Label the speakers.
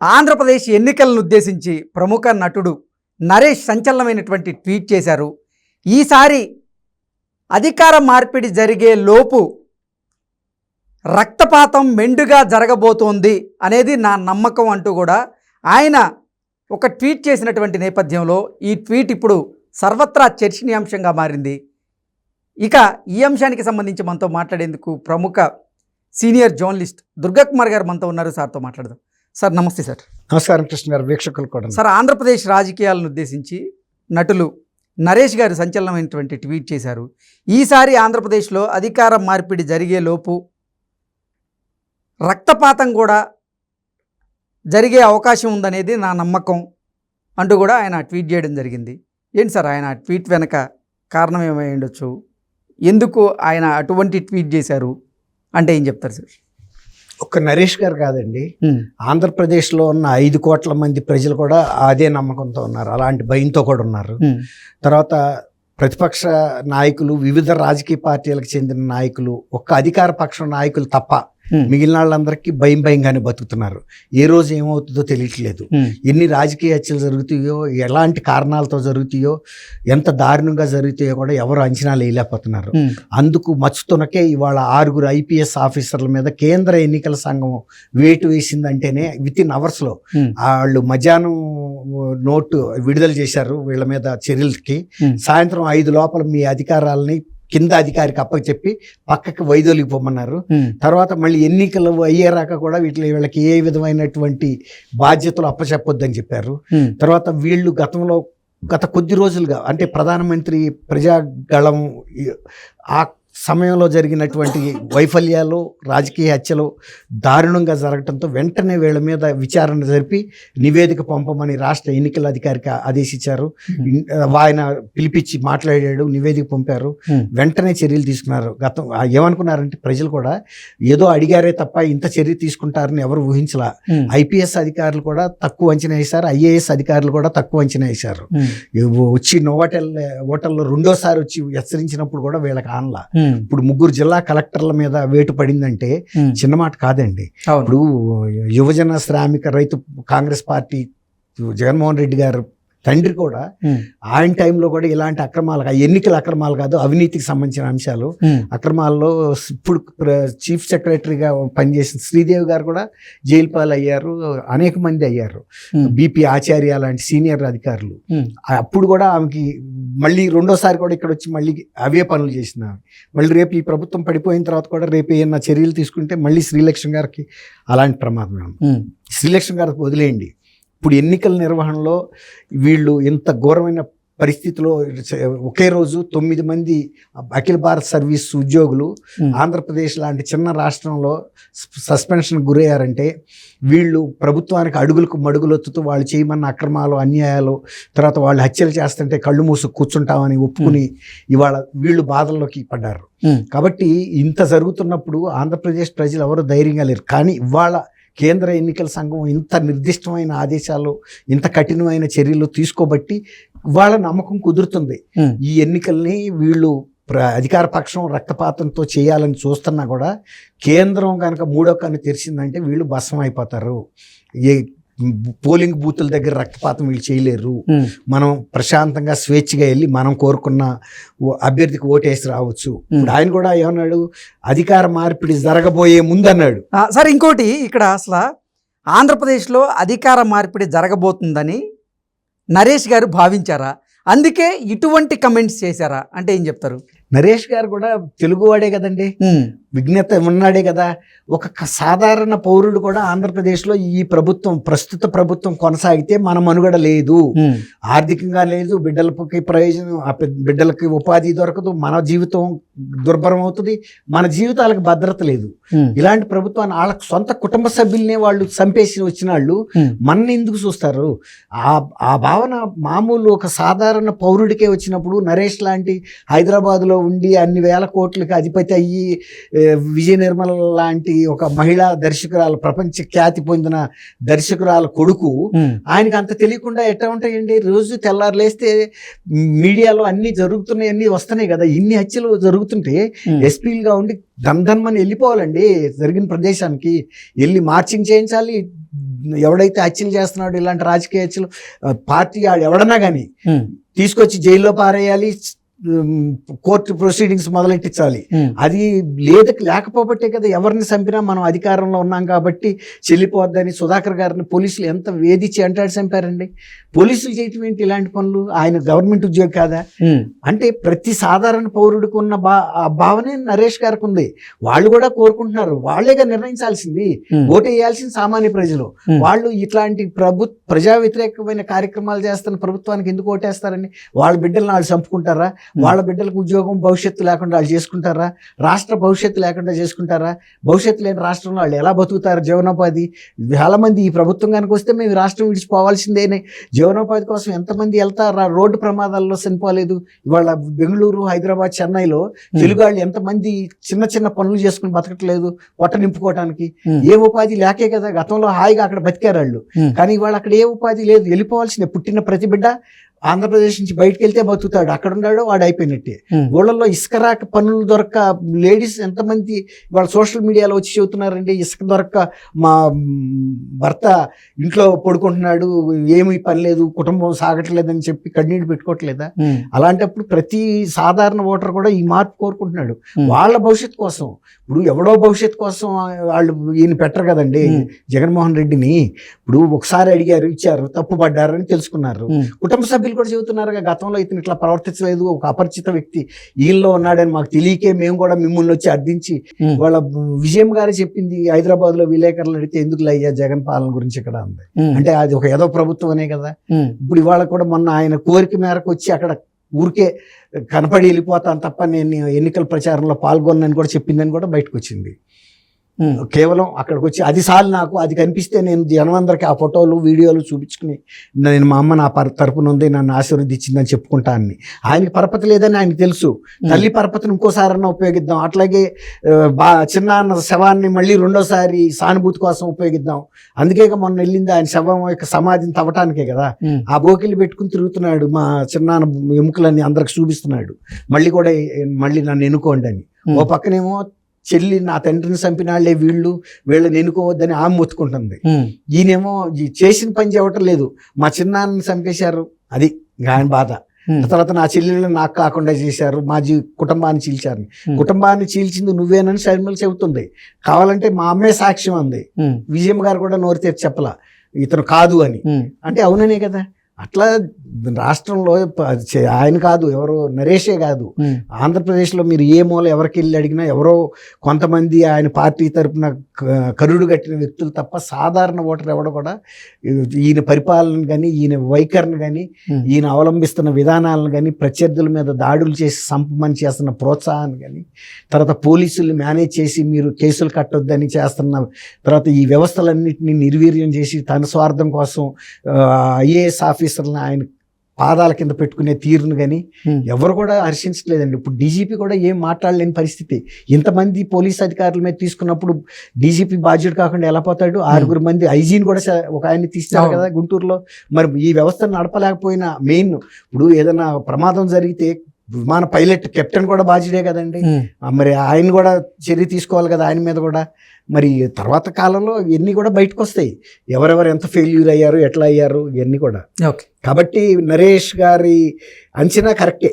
Speaker 1: ఆంధ్రప్రదేశ్ ఎన్నికలను ఉద్దేశించి ప్రముఖ నటుడు నరేష్ సంచలనమైనటువంటి ట్వీట్ చేశారు. ఈసారి అధికార మార్పిడి జరిగే లోపు రక్తపాతం మెండుగా జరగబోతోంది అనేది నా నమ్మకం అంటూ కూడా ఆయన ఒక ట్వీట్ చేసినటువంటి నేపథ్యంలో ఈ ట్వీట్ ఇప్పుడు సర్వత్రా చర్చనీయాంశంగా మారింది. ఇక ఈ అంశానికి సంబంధించి మనతో మాట్లాడేందుకు ప్రముఖ సీనియర్ జర్నలిస్ట్ దుర్గాకుమార్ గారు మనతో ఉన్నారు. సార్తో మాట్లాడదాం. సార్ నమస్తే. సార్
Speaker 2: నమస్కారం కృష్ణ గారు, వీక్షకులు కూడా.
Speaker 1: సార్, ఆంధ్రప్రదేశ్ రాజకీయాలను ఉద్దేశించి నటులు నరేష్ గారు సంచలనమైనటువంటి ట్వీట్ చేశారు. ఈసారి ఆంధ్రప్రదేశ్లో అధికార మార్పిడి జరిగే లోపు రక్తపాతం కూడా జరిగే అవకాశం ఉందనేది నా నమ్మకం అంటూ కూడా ఆయన ట్వీట్ చేయడం జరిగింది. ఏంటి సార్ ఆయన ట్వీట్ వెనక కారణం ఏమై ఉండొచ్చు? ఎందుకు ఆయన అటువంటి ట్వీట్ చేశారు అంటే ఏం చెప్తారు సార్?
Speaker 2: ఒక్క నరేష్ గారు కాదండి, ఆంధ్రప్రదేశ్లో ఉన్న 5 కోట్ల మంది ప్రజలు కూడా అదే నమ్మకంతో ఉన్నారు, అలాంటి భయంతో కూడా ఉన్నారు. తర్వాత ప్రతిపక్ష నాయకులు, వివిధ రాజకీయ పార్టీలకు చెందిన నాయకులు, ఒక్క అధికార పక్షం నాయకులు తప్ప మిగిలిన వాళ్ళందరికీ భయంగానే బతుకుతున్నారు. ఏ రోజు ఏమవుతుందో తెలియట్లేదు. ఎన్ని రాజకీయ హత్యలు జరుగుతాయో, ఎలాంటి కారణాలతో జరుగుతాయో, ఎంత దారుణంగా జరుగుతాయో కూడా ఎవరు అంచనా వేయలేకపోతున్నారు. అందుకు మచ్చుతునకే ఇవాళ 6 IPS ఆఫీసర్ల మీద కేంద్ర ఎన్నికల సంఘం వేటు వేసిందంటేనే వితిన్ అవర్స్లో వాళ్ళు మధ్యాహ్నం నోటు విడుదల చేశారు వీళ్ళ మీద చర్యలకి. సాయంత్రం 5 లోపల మీ అధికారాలని కింద అధికారికి అప్పచెప్పి పక్కకి వైదొలికి పొమ్మన్నారు. తర్వాత మళ్ళీ ఎన్నికలు అయ్యేరాక కూడా వీళ్ళకి ఏ విధమైనటువంటి బాధ్యతలు అప్పచెప్పొద్దని చెప్పారు. తర్వాత వీళ్ళు గత కొద్ది రోజులుగా అంటే ప్రధానమంత్రి ప్రజాగళం ఆ సమయంలో జరిగినటువంటి వైఫల్యాలు, రాజకీయ హత్యలు దారుణంగా జరగడంతో వెంటనే వీళ్ళ మీద విచారణ జరిపి నివేదిక పంపమని రాష్ట్ర ఎన్నికల అధికారికి ఆదేశించారు. ఆయన పిలిపించి మాట్లాడాడు, నివేదిక పంపారు, వెంటనే చర్యలు తీసుకున్నారు. ఏమనుకున్నారంటే ప్రజలు కూడా ఏదో అడిగారే తప్ప ఇంత చర్య తీసుకుంటారని ఎవరు ఊహించలా. IPS అధికారులు కూడా తక్కువ అంచనా వేశారు, IAS అధికారులు కూడా తక్కువ అంచనా వేశారు. వచ్చి హోటల్లో రెండోసారి వచ్చి హెచ్చరించినప్పుడు కూడా వీళ్ళకి ఆనలా. ఇప్పుడు 3 జిల్లా కలెక్టర్ల మీద వేటు పడిందంటే చిన్న మాట కాదండి. ఇప్పుడు యువజన శ్రామిక రైతు కాంగ్రెస్ పార్టీ జగన్మోహన్ రెడ్డి గారు తండ్రి కూడా ఆయన టైంలో కూడా ఇలాంటి అక్రమాలు, ఎన్నికల అక్రమాలు కాదు, అవినీతికి సంబంధించిన అంశాలు అక్రమాల్లో ఇప్పుడు చీఫ్ సెక్రటరీగా పనిచేసిన శ్రీదేవి గారు కూడా జైలు పాలు అయ్యారు, అనేక మంది అయ్యారు. BP ఆచార్య లాంటి సీనియర్ అధికారులు. అప్పుడు కూడా ఆమెకి మళ్ళీ రెండోసారి కూడా ఇక్కడ వచ్చి మళ్ళీ అవే పనులు చేసిన మళ్ళీ రేపు ఈ ప్రభుత్వం పడిపోయిన తర్వాత కూడా రేపు ఏమన్నా చర్యలు తీసుకుంటే మళ్ళీ శ్రీలక్ష్మి గారికి అలాంటి ప్రమాదం. శ్రీలక్ష్మి గారికి వదిలేయండి, ఇప్పుడు ఎన్నికల నిర్వహణలో వీళ్ళు ఇంత ఘోరమైన పరిస్థితిలో ఒకే రోజు 9 మంది అఖిల భారత సర్వీస్ ఉద్యోగులు ఆంధ్రప్రదేశ్ లాంటి చిన్న రాష్ట్రంలో సస్పెన్షన్ గురయ్యారంటే వీళ్ళు ప్రభుత్వానికి అడుగులకు మడుగులొత్తుతూ వాళ్ళు చేయమన్న అక్రమాలు, అన్యాయాలు, తర్వాత వాళ్ళు హత్యలు చేస్తుంటే కళ్ళు మూసు కూర్చుంటామని ఒప్పుకుని ఇవాళ వీళ్ళు బాధల్లోకి పడ్డారు. కాబట్టి ఇంత జరుగుతున్నప్పుడు ఆంధ్రప్రదేశ్ ప్రజలు ఎవరు ధైర్యంగా లేరు. కానీ ఇవాళ కేంద్ర ఎన్నికల సంఘం ఇంత నిర్దిష్టమైన ఆదేశాలు, ఇంత కఠినమైన చర్యలు తీసుకోబట్టి వాళ్ళ నమ్మకం కుదురుతుంది. ఈ ఎన్నికల్ని వీళ్ళు అధికార పక్షం రక్తపాతంతో చేయాలని చూస్తున్నా కూడా కేంద్రం కనుక 3వ కన్ను తెరిచిందంటే వీళ్ళు భస్మం అయిపోతారు. ఏ పోలింగ్ బూతుల దగ్గర రక్తపాతం వీళ్ళు చేయలేరు. మనం ప్రశాంతంగా స్వేచ్ఛగా వెళ్ళి మనం కోరుకున్న అభ్యర్థికి ఓటేసి రావచ్చు. ఇప్పుడు ఆయన కూడా ఏమన్నాడు, అధికార మార్పిడి జరగబోయే ముందు అన్నాడు.
Speaker 1: సార్ ఇంకోటి, ఇక్కడ అసలు ఆంధ్రప్రదేశ్లో అధికార మార్పిడి జరగబోతుందని నరేష్ గారు భావించారా? అందుకే ఇటువంటి కమెంట్స్ చేశారా అంటే ఏం చెప్తారు?
Speaker 2: నరేష్ గారు కూడా తెలుగువాడే కదండి, విజ్ఞత ఉన్నాడే కదా. ఒక సాధారణ పౌరుడు కూడా ఆంధ్రప్రదేశ్లో ఈ ప్రభుత్వం, ప్రస్తుత ప్రభుత్వం కొనసాగితే మన మనుగడ లేదు, ఆర్థికంగా లేదు, బిడ్డలకి ప్రయోజనం, బిడ్డలకి ఉపాధి దొరకదు, మన జీవితం దుర్భరం అవుతుంది, మన జీవితాలకు భద్రత లేదు. ఇలాంటి ప్రభుత్వాన్ని వాళ్ళకి సొంత కుటుంబ సభ్యులనే వాళ్ళు చంపేసి వచ్చిన వాళ్ళు మనని ఎందుకు చూస్తారు? ఆ భావన మామూలు ఒక సాధారణ పౌరుడికే వచ్చినప్పుడు నరేష్ లాంటి హైదరాబాద్లో ఉండి అన్ని వేల కోట్లకి అధిపతి అయ్యి విజయ నిర్మల లాంటి ఒక మహిళా దర్శకురాలు, ప్రపంచ ఖ్యాతి పొందిన దర్శకురాల కొడుకు, ఆయనకి అంత తెలియకుండా ఎట్లా ఉంటాయండి? రోజు తెల్లారు లేస్తే మీడియాలో అన్ని జరుగుతున్నాయి, అన్ని వస్తున్నాయి కదా. ఇన్ని హత్యలు జరుగుతుంటే ఎస్పీలుగా ఉండి దందన్మని వెళ్ళిపోవాలండి, జరిగిన ప్రదేశానికి వెళ్ళి మార్చింగ్ చేయించాలి. ఎవడైతే హత్యలు చేస్తున్నాడో, ఇలాంటి రాజకీయ హత్యలు, పార్టీ ఎవడన్నా కానీ తీసుకొచ్చి జైల్లో పారేయాలి, కోర్టు ప్రొసీడింగ్స్ మొదలెట్టించాలి. అది లేకపోబట్టే కదా ఎవరిని చంపినా మనం అధికారంలో ఉన్నాం కాబట్టి చెల్లిపోద్దని సుధాకర్ గారిని పోలీసులు ఎంత వేధించి అంటాడు చంపారండి. పోలీసులు చేయటం ఏంటి ఇలాంటి పనులు? ఆయన గవర్నమెంట్ ఉద్యోగి కాదా? అంటే ప్రతి సాధారణ పౌరుడికి ఉన్న భావనే నరేష్ గారికి ఉంది. వాళ్ళు కూడా కోరుకుంటున్నారు, వాళ్ళేగా నిర్ణయించాల్సింది. ఓటు వేయాల్సింది సామాన్య ప్రజలు. వాళ్ళు ఇట్లాంటి ప్రజా వ్యతిరేకమైన కార్యక్రమాలు చేస్తున్న ప్రభుత్వానికి ఎందుకు ఓటేస్తారని? వాళ్ళ బిడ్డలను వాళ్ళు చంపుకుంటారా? వాళ్ళ బిడ్డలకు ఉద్యోగం భవిష్యత్తు లేకుండా వాళ్ళు చేసుకుంటారా? రాష్ట్ర భవిష్యత్తు లేకుండా చేసుకుంటారా? భవిష్యత్తు లేని రాష్ట్రంలో వాళ్ళు ఎలా బతుకుతారు? జీవనోపాధి చాలా మంది ఈ ప్రభుత్వం కనుక వస్తే మేము రాష్ట్రం విడిచిపోవాల్సిందేనే. జీవనోపాధి కోసం ఎంతమంది వెళ్తారా? రోడ్డు ప్రమాదాల్లో చనిపోలేదు. ఇవాళ బెంగళూరు, హైదరాబాద్, చెన్నైలో తెలుగు వాళ్ళు ఎంతమంది చిన్న చిన్న పనులు చేసుకుని బతకట్లేదు పొట్ట నింపుకోవడానికి? ఏ ఉపాధి లేకే కదా. గతంలో హాయిగా అక్కడ బతికారు వాళ్ళు, కానీ ఇవాళ అక్కడ ఏ ఉపాధి లేదు. వెళ్ళిపోవాల్సిందే. పుట్టిన ప్రతి బిడ్డ ఆంధ్రప్రదేశ్ నుంచి బయటకు వెళ్తే బతుకుతాడు, అక్కడ ఉన్నాడు వాడు అయిపోయినట్టే. ఊళ్ళల్లో ఇసుక రాక పనులు దొరక్క లేడీస్ ఎంతమంది వాళ్ళ సోషల్ మీడియాలో వచ్చి చెబుతున్నారండి, ఇసుక దొరక్క మా భర్త ఇంట్లో పడుకుంటున్నాడు, ఏమీ పని లేదు, కుటుంబం సాగట్లేదని చెప్పి కన్నీళ్ళు పెట్టుకోవట్లేదా? అలాంటప్పుడు ప్రతి సాధారణ ఓటర్ కూడా ఈ మార్పు కోరుకుంటున్నాడు వాళ్ళ భవిష్యత్తు కోసం. ఇప్పుడు ఎవడో భవిష్యత్తు కోసం వాళ్ళు ఈయన పెట్టరు కదండి జగన్మోహన్ రెడ్డిని. ఇప్పుడు ఒకసారి అడిగారు, ఇచ్చారు, తప్పు పడ్డారని తెలుసుకున్నారు. కుటుంబ సభ్యులు కూడా చెబుతున్నారు, గతంలో ఇతను ఇట్లా ప్రవర్తించలేదు, ఒక అపరిచిత వ్యక్తి ఈయనలో ఉన్నాడని మాకు తెలియకే మేము కూడా మిమ్మల్ని వచ్చి అర్థించి. వాళ్ళ విజయం గారు చెప్పింది హైదరాబాద్ లో విలేకరులు అడిగితే, ఎందుకు అయ్యా జగన్ పాలన గురించి ఇక్కడ ఉంది అంటే, అది ఒక ఏదో ప్రభుత్వం అనే కదా. ఇప్పుడు ఇవాళ కూడా మొన్న ఆయన కోరిక మేరకు వచ్చి అక్కడ ఊరికే కనపడి వెళ్ళిపోతాను తప్ప నేను ఎన్నికల ప్రచారంలో పాల్గొన్నాను కూడా చెప్పిందని కూడా బయటకు వచ్చింది. కేవలం అక్కడికి వచ్చి అది సార్లు నాకు అది కనిపిస్తే నేను జనమందరికి ఆ ఫోటోలు వీడియోలు చూపించుకుని నేను మా అమ్మ నా తరపున ఉంది, నన్ను ఆశీర్వదించిందని చెప్పుకుంటానని. ఆయనకి పరపతి లేదని ఆయనకు తెలుసు. తల్లి పరపతిని ఇంకోసారన్నా ఉపయోగిద్దాం, అట్లాగే చిన్న శవాన్ని మళ్ళీ రెండోసారి సానుభూతి కోసం ఉపయోగిద్దాం. అందుకే మొన్న వెళ్ళింది ఆయన శవం యొక్క సమాధిని తవ్వటానికే కదా. ఆ బోకిలు పెట్టుకుని తిరుగుతున్నాడు, మా చిన్న ఎముకలన్నీ అందరికి చూపిస్తున్నాడు, మళ్ళీ కూడా మళ్ళీ నన్ను ఎన్నుకోండి అని. ఓ పక్కనేమో చెల్లి నా తండ్రిని చంపినాళ్లే వీళ్ళని ఎన్నుకోవద్దని ఆమె మొత్తుకుంటుంది. ఈయనేమో చేసిన పని చేయటం లేదు, మా చిన్నాన్నని చంపేశారు, అది ఆయన బాధ. తర్వాత నా చెల్లెళ్ళు నాకు కాకుండా చేశారు, మా కుటుంబాన్ని చీల్చారు. కుటుంబాన్ని చీల్చింది నువ్వేనని షర్మిల చెబుతుంది. కావాలంటే మా అమ్మే సాక్ష్యం అంది. విజయం గారు కూడా నోరు తెరిచి చెప్పలా ఇతను కాదు అని. అంటే అవుననే కదా. అట్లా రాష్ట్రంలో ఆయన కాదు, ఎవరో నరేషే కాదు, ఆంధ్రప్రదేశ్లో మీరు ఏ మూల ఎవరికి వెళ్ళి అడిగినా ఎవరో కొంతమంది ఆయన పార్టీ తరఫున కరుడు కట్టిన వ్యక్తులు తప్ప సాధారణ ఓటర్ ఎవడో కూడా ఈయన పరిపాలన కానీ, ఈయన వైఖరిని కానీ, ఈయన అవలంబిస్తున్న విధానాలను కానీ, ప్రత్యర్థుల మీద దాడులు చేసి సంపమని చేస్తున్న ప్రోత్సాహాన్ని కానీ, తర్వాత పోలీసులు మేనేజ్ చేసి మీరు కేసులు కట్టొద్దని చేస్తున్న, తర్వాత ఈ వ్యవస్థలన్నింటినీ నిర్వీర్యం చేసి తన స్వార్థం కోసం ఐఏఎస్ ఆఫీసర్లను ఆయన పాదాల కింద పెట్టుకునే తీరును కానీ ఎవరు కూడా హర్షించలేదండి. ఇప్పుడు డీజీపీ కూడా ఏం మాట్లాడలేని పరిస్థితి. ఇంతమంది పోలీస్ అధికారుల మీద తీసుకున్నప్పుడు డీజీపీ బాధ్యుడు కాకుండా ఎలా పోతాడు? 6 మంది ఐజీని కూడా ఒక ఆయన్ని తీస్తారు కదా గుంటూరులో. మరి ఈ వ్యవస్థను నడపలేకపోయినా మెయిన్ ఇప్పుడు ఏదైనా ప్రమాదం జరిగితే విమాన పైలట్ కెప్టెన్ కూడా బాధ్యుడే కదండి. మరి ఆయన కూడా చర్య తీసుకోవాలి కదా ఆయన మీద కూడా. మరి తర్వాత కాలంలో ఇవన్నీ కూడా బయటకు వస్తాయి, ఎవరెవరు ఎంత ఫెయిల్యూర్ అయ్యారు, ఎట్లా అయ్యారు, ఇవన్నీ కూడా. కాబట్టి నరేష్ గారి అంచనా కరెక్టే.